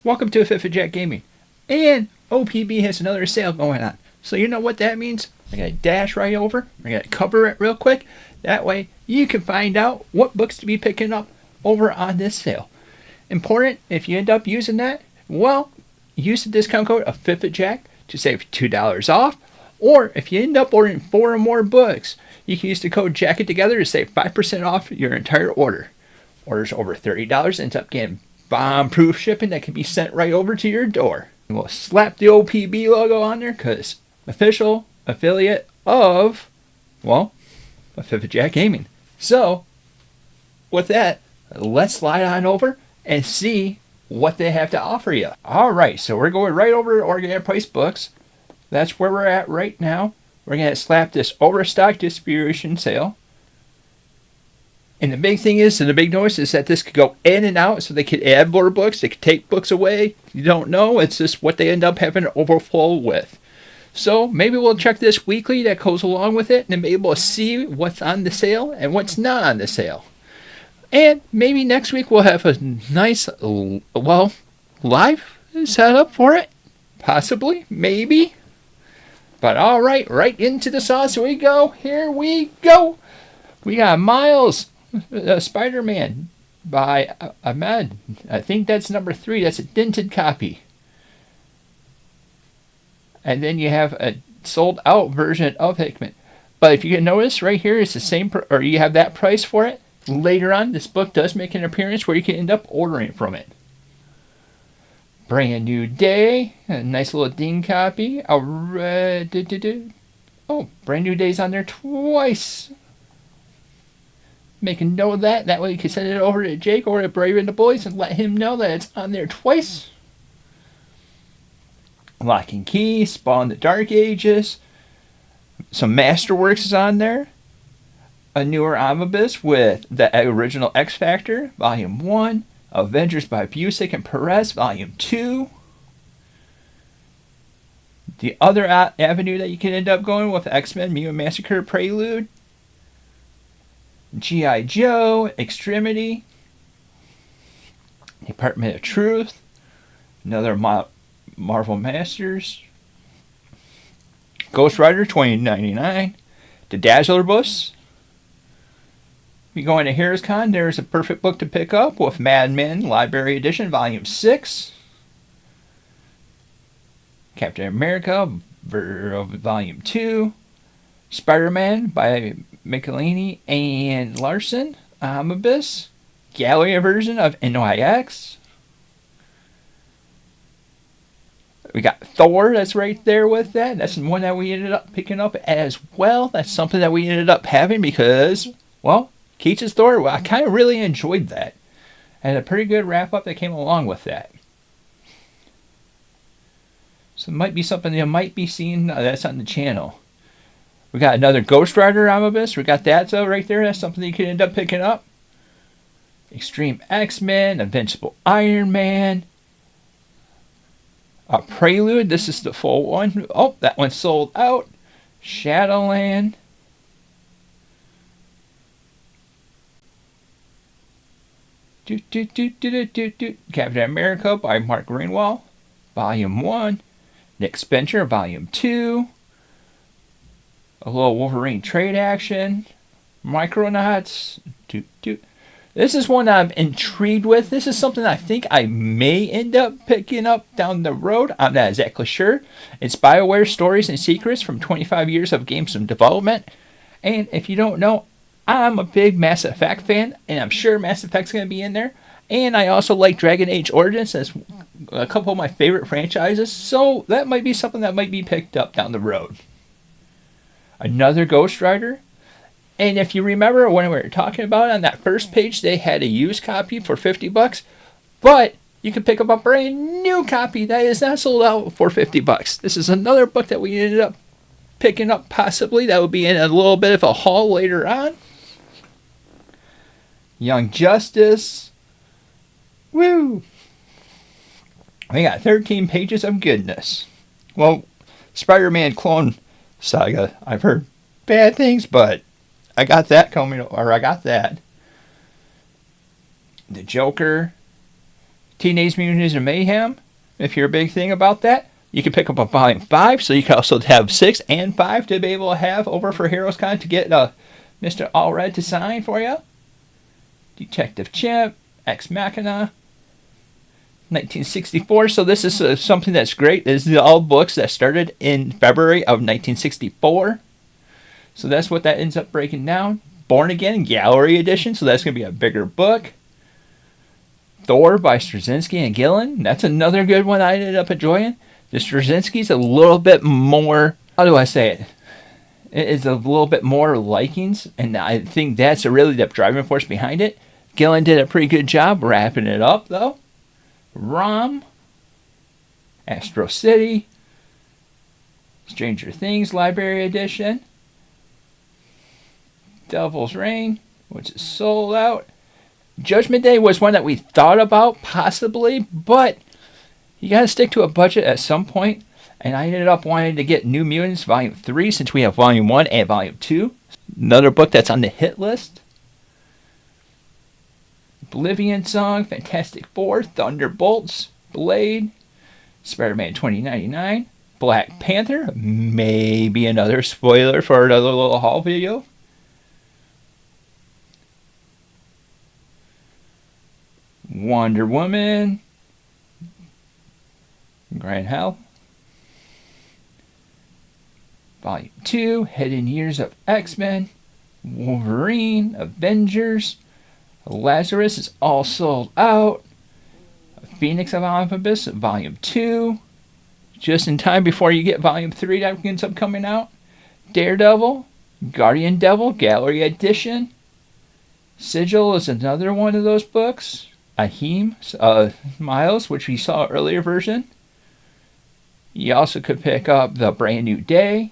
Welcome to Fifth Jack Gaming. And OPB has another sale going on. So you know what that means? I gotta dash right over. I gotta cover it real quick. That way you can find out what books to be picking up over on this sale. Important, if you end up using that, well, use the discount code of Fifth Jack to save $2 off. Or if you end up ordering 4 or more books, you can use the code Jacket Together to save 5% off your entire order. Orders over $30 ends up getting bomb-proof shipping that can be sent right over to your door. And we'll slap the OPB logo on there because official affiliate of, well, Fifth Jack Gaming. So, with that, let's slide on over and see what they have to offer you. Alright, so we're going right over to Organic Price Books. That's where we're at right now. We're going to slap this overstock distribution sale. And the big thing is, and the big noise is that this could go in and out, so they could add more books, they could take books away. You don't know, it's just what they end up having an overflow with. So maybe we'll check this weekly that goes along with it, and be able to see what's on the sale and what's not on the sale. And maybe next week we'll have a nice, well, live setup for it. Possibly, maybe. But alright, right into the sauce we go. Here we go. We got Miles. Spider-Man by Ahmed. I think that's number 3. That's a dented copy. And then you have a sold out version of Hickman. But if you can notice right here, it's the same, or you have that price for it. Later on, this book does make an appearance where you can end up ordering from it. Brand New Day, a nice little ding copy. Oh, Brand New Day's on there twice. Make a note of that. That way you can send it over to Jake or to Brave and the Boys and let him know that it's on there twice. Lock and Key, Spawn the Dark Ages. Some Masterworks is on there. A newer omnibus with the original X Factor, Volume 1. Avengers by Busick and Perez, Volume 2. The other avenue that you can end up going with X-Men Mutant Massacre Prelude. G.I. Joe, Extremity, Department of Truth, another Marvel Masters, Ghost Rider 2099, The Dazzler Bus. If you go into Harris Con, there's a perfect book to pick up with Mad Men Library Edition, Volume 6, Captain America, Volume 2, Spider-Man by Michelini and Larson, Omnibus, Gallery version of NYX. We got Thor, that's right there with that. That's one that we ended up picking up as well. That's something that we ended up having because, well, Keats's Thor, well, I kind of really enjoyed that. And a pretty good wrap-up that came along with that. So it might be something you might be seeing that's on the channel. We got another Ghost Rider omnibus. We got that right there. That's something you could end up picking up. Extreme X-Men, Invincible Iron Man. A Prelude. This is the full one. Oh, that one's sold out. Shadowland. Captain America by Mark Greenwald. Volume 1. Nick Spencer, Volume 2. A little Wolverine trade action. Micronauts. This is one I'm intrigued with. This is something I think I may end up picking up down the road. I'm not exactly sure. It's BioWare Stories and Secrets from 25 years of games development. And if you don't know, I'm a big Mass Effect fan, and I'm sure Mass Effect's going to be in there. And I also like Dragon Age Origins as a couple of my favorite franchises. So that might be something that might be picked up down the road. Another Ghost Rider. And if you remember when we were talking about it, on that first page, they had a used copy for $50. But you can pick up a brand new copy that is not sold out for $50. This is another book that we ended up picking up possibly. That will be in a little bit of a haul later on. Young Justice. Woo! We got 13 pages of goodness. Well, Spider-Man Clone Saga, I've heard bad things, but I got that coming, or I got that. The Joker, Teenage Mutant Ninja Mayhem, if you're a big thing about that. You can pick up a volume 5, so you can also have 6 and 5 to be able to have over for HeroesCon to get Mr. Allred to sign for you. Detective Chimp, Ex Machina, 1964. So this is something that's great. This is all books that started in February of 1964. So that's what that ends up breaking down. Born Again Gallery Edition, so that's going to be a bigger book. Thor by Straczynski and Gillen. That's another good one I ended up enjoying. The Straczynski's a little bit more, how do I say it? It's a little bit more likings, and I think that's really the driving force behind it. Gillen did a pretty good job wrapping it up, though. Rom, Astro City, Stranger Things Library Edition, Devil's Reign, which is sold out. Judgment Day was one that we thought about, possibly, but you gotta stick to a budget at some point, and I ended up wanting to get New Mutants Volume 3 since we have Volume 1 and Volume 2. Another book that's on the hit list. Oblivion Song, Fantastic Four, Thunderbolts, Blade, Spider-Man 2099, Black Panther, maybe another spoiler for another little haul video. Wonder Woman, Grand Hell, Volume 2, Hidden Years of X-Men, Wolverine, Avengers, Lazarus is all sold out, Phoenix of Olympus, Volume 2, just in time before you get Volume 3 that ends up coming out, Daredevil, Guardian Devil, Gallery Edition, Sigil is another one of those books, Ahim, Miles, which we saw earlier version. You also could pick up The Brand New Day,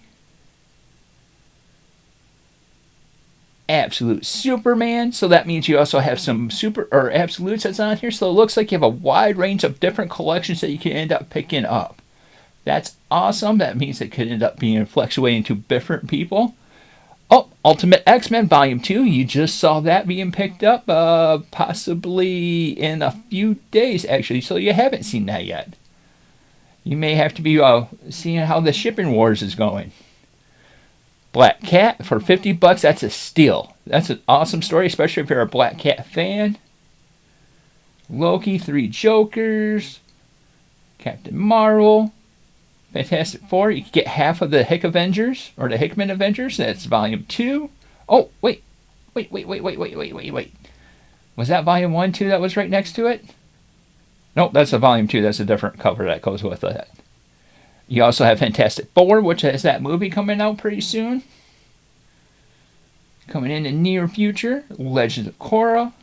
Absolute Superman, so that means you also have some super or absolutes that's on here, so it looks like you have a wide range of different collections that you can end up picking up. That's awesome. That means it could end up being fluctuating to different people. Oh, Ultimate X-Men Volume 2, you just saw that being picked up possibly in a few days, actually, so you haven't seen that yet. You may have to be seeing how the shipping wars is going. Black Cat for $50, that's a steal. That's an awesome story, especially if you're a Black Cat fan. Loki, 3 Jokers, Captain Marvel, Fantastic Four. You can get half of the Hick Avengers, or the Hickman Avengers. That's Volume 2. Oh, wait. Was that Volume 1, 2 that was right next to it? Nope, that's a Volume 2. That's a different cover that goes with it. You also have Fantastic Four, which has that movie coming out pretty soon. Coming in the near future, Legends of Korra,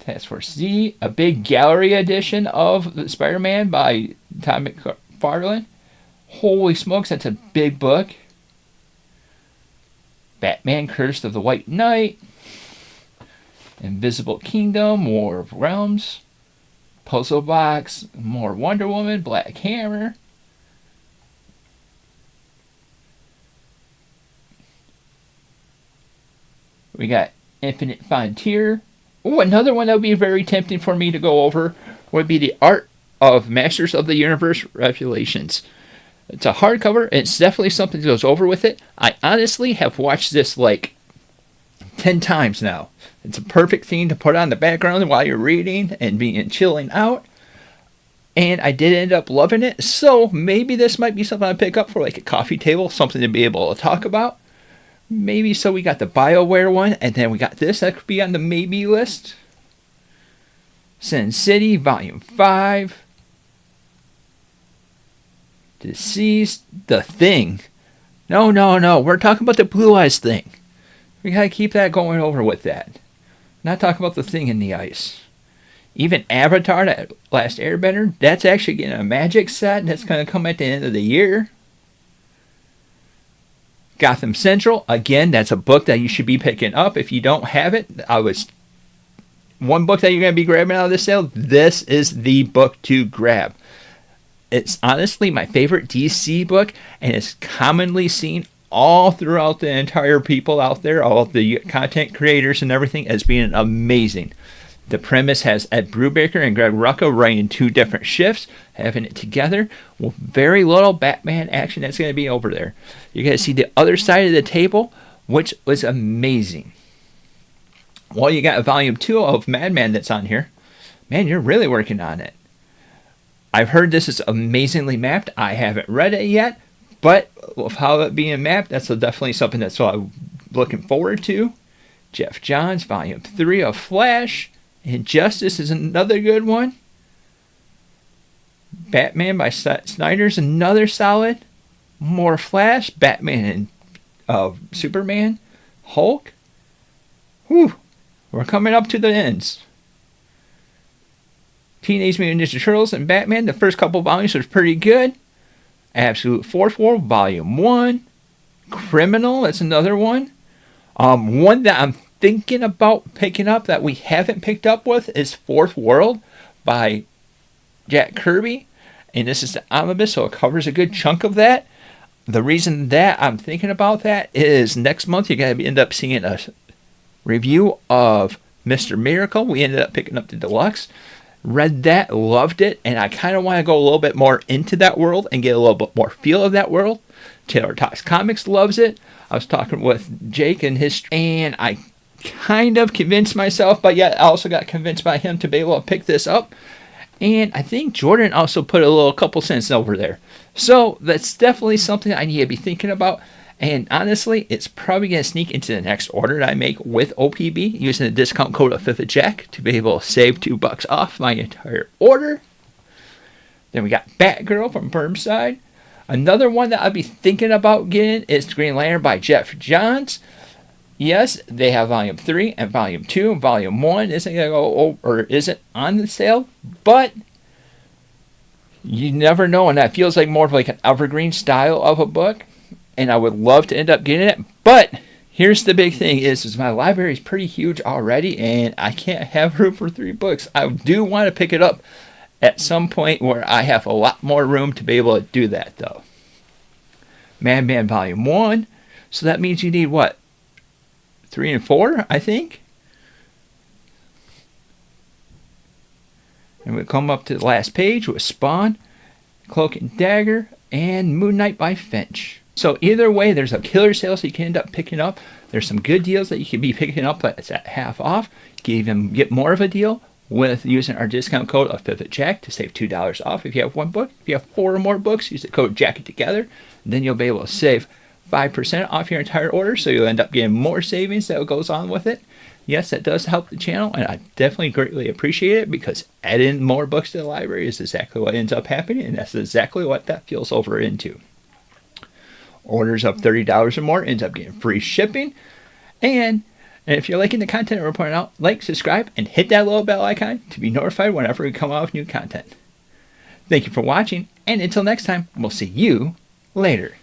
Task Force Z, a big gallery edition of Spider-Man by Todd McFarlane. Holy smokes, that's a big book. Batman, Curse of the White Knight, Invisible Kingdom, War of Realms, Puzzle Box, more Wonder Woman, Black Hammer. We got Infinite Frontier. Oh, another one that would be very tempting for me to go over would be the Art of Masters of the Universe Revelations. It's a hardcover. It's definitely something that goes over with it. I honestly have watched this like 10 times now. It's a perfect thing to put on the background while you're reading and being chilling out. And I did end up loving it. So maybe this might be something I pick up for like a coffee table, something to be able to talk about. Maybe so we got the BioWare one, and then we got this that could be on the maybe list. Sin City, Volume 5. Deceased, The Thing. No, we're talking about the Blue Eyes Thing. We gotta keep that going over with that. Not talking about the Thing in the ice. Even Avatar, that Last Airbender, that's actually getting a magic set that's gonna come at the end of the year. Gotham Central, again, that's a book that you should be picking up. If you don't have it, one book that you're going to be grabbing out of this sale, this is the book to grab. It's honestly my favorite DC book, and it's commonly seen all throughout the entire people out there, all of the content creators and everything, as being amazing. The premise has Ed Brubaker and Greg Rucka writing 2 different shifts, having it together with very little Batman action that's going to be over there. You're going to see the other side of the table, which was amazing. Well, you got volume 2 of Madman that's on here. Man, you're really working on it. I've heard this is amazingly mapped. I haven't read it yet, but with how it being mapped, that's definitely something that's what I'm looking forward to. Jeff Johns, volume 3 of Flash. Injustice is another good one. Batman by Snyder's another solid. More Flash. Batman and Superman. Hulk. Whew. We're coming up to the ends. Teenage Mutant Ninja Turtles and Batman. The first couple volumes was pretty good. Absolute Fourth World, volume 1. Criminal, that's another one. One that I'm thinking about picking up that we haven't picked up with is Fourth World by Jack Kirby. And this is the omnibus, so it covers a good chunk of that. The reason that I'm thinking about that is next month you're going to end up seeing a review of Mr. Miracle. We ended up picking up the deluxe. Read that, loved it, and I kind of want to go a little bit more into that world and get a little bit more feel of that world. Taylor Talks Comics loves it. I was talking with Jake and I kind of convinced myself, but yet I also got convinced by him to be able to pick this up. And I think Jordan also put a couple cents over there. So that's definitely something I need to be thinking about. And honestly, it's probably going to sneak into the next order that I make with OPB using the discount code of 5th of Jack to be able to save $2 off my entire order. Then we got Batgirl from Burnside. Another one that I'll be thinking about getting is Green Lantern by Jeff Johns. Yes, they have volume 3 and volume 2. Volume 1 isn't going to go or isn't on the sale, but you never know, and that feels like more of like an evergreen style of a book. And I would love to end up getting it. But here's the big thing is my library is pretty huge already, and I can't have room for 3 books. I do want to pick it up at some point where I have a lot more room to be able to do that, though. Madman Volume 1. So that means you need what? 3 and 4, I think? And we come up to the last page with Spawn, Cloak and Dagger, and Moon Knight by Finch. So either way, there's a killer sale so you can end up picking up. There's some good deals that you can be picking up, but it's at half off. You can even get more of a deal with using our discount code of 5th of Jack to save $2 off if you have 1 book. If you have 4 or more books, use the code Jack It Together. Then you'll be able to save 5% off your entire order, so you'll end up getting more savings that goes on with it. Yes, that does help the channel, and I definitely greatly appreciate it because adding more books to the library is exactly what ends up happening, and that's exactly what that feels over into. Orders of $30 or more ends up getting free shipping. And if you're liking the content we're putting out, like, subscribe, and hit that little bell icon to be notified whenever we come out with new content. Thank you for watching, and until next time, we'll see you later.